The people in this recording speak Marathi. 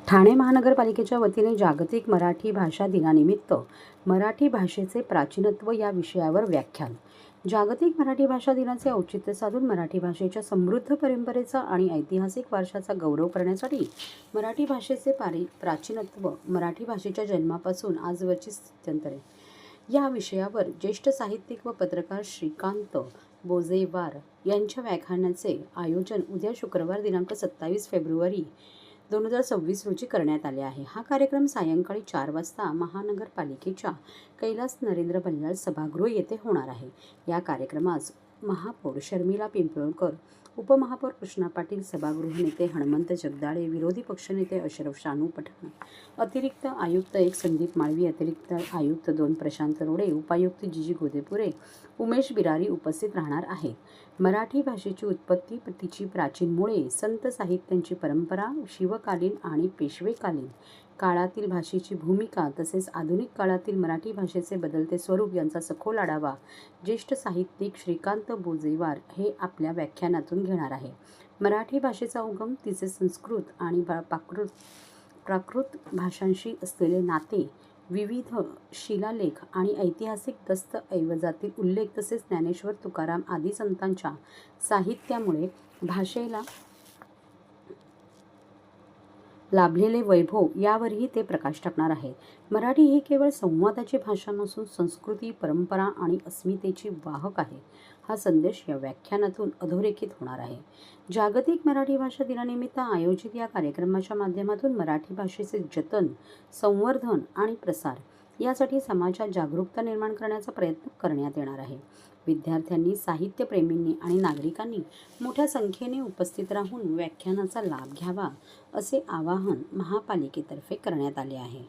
ठाणे महानगरपालिकेच्या वतीने जागतिक मराठी भाषा दिनानिमित्त मराठी भाषेचे प्राचीनत्व या विषयावर व्याख्यान. जागतिक मराठी भाषा दिनाचे औचित्य साधून मराठी भाषेच्या समृद्ध परंपरेचा आणि ऐतिहासिक वारशाचा गौरव करण्यासाठी मराठी भाषेचे प्राचीनत्व, मराठी भाषेच्या जन्मापासून आजवरची स्थित्यंतरे या विषयावर ज्येष्ठ साहित्यिक व पत्रकार श्रीकांत बोजेवार यांच्या व्याख्यानाचे आयोजन उद्या शुक्रवार दिनांक 27 फेब्रुवारी 2026 रोजी करण्यात आले आहे. हा कार्यक्रम सायंकाळी 4 वाजता महानगरपालिकेच्या कैलास नरेंद्र बल्लाळ सभागृह येथे होणार आहे. या कार्यक्रमास महापौर शर्मिला पिंपळकर, उपमहापौर कृष्णा पाटील, सभागृह नेते हनुमंत जगदाळे, विरोधी पक्षनेते अशरफ शानू पठाण, अतिरिक्त आयुक्त 1 संदीप माळवी, अतिरिक्त आयुक्त 2 प्रशांत रोडे, उपायुक्त जीजी गोदेपुरे, उमेश बिरारी उपस्थित राहणार आहेत. मराठी भाषेची उत्पत्ती, तिची प्राचीन मुळे, संत साहित्यांची परंपरा, शिवकालीन आणि पेशवेकालीन काळातील भाषेची भूमिका तसेच आधुनिक काळातील मराठी भाषेचे बदलते स्वरूप यांचा सखोल आढावा ज्येष्ठ साहित्यिक श्रीकांत बोजेवार हे आपल्या व्याख्यानातून घेणार आहे. मराठी भाषेचा उगम, तिचे संस्कृत आणि प्राकृत भाषांशी असलेले नाते, विविध शिलालेख आणि ऐतिहासिक दस्तऐवजातील उल्लेख तसेच ज्ञानेश्वर, तुकाराम आदी संतांच्या साहित्यामुळे भाषेला लाभलेले वैभव यावरही ते प्रकाश टाकणार आहेत. मराठी ही केवळ संवादाची भाषा नसून संस्कृती, परंपरा आणि अस्मितेची वाहक आहे. हा संदेश या व्याख्यानातून अधोरेखित होणार आहे. जागतिक मराठी भाषा दिनानिमित्त आयोजित या कार्यक्रमाच्या माध्यमातून मराठी भाषेचे जतन, संवर्धन आणि प्रसार यासाठी समाजात जागरूकता निर्माण करण्याचा प्रयत्न करण्यात येणार आहे. विद्यार्थ्यांनी, साहित्यप्रेमींनी आणि नागरिकांनी मोठ्या संख्येने उपस्थित राहून व्याख्यानाचा लाभ घ्यावा असे आवाहन महापालिकेतर्फे करण्यात आले आहे.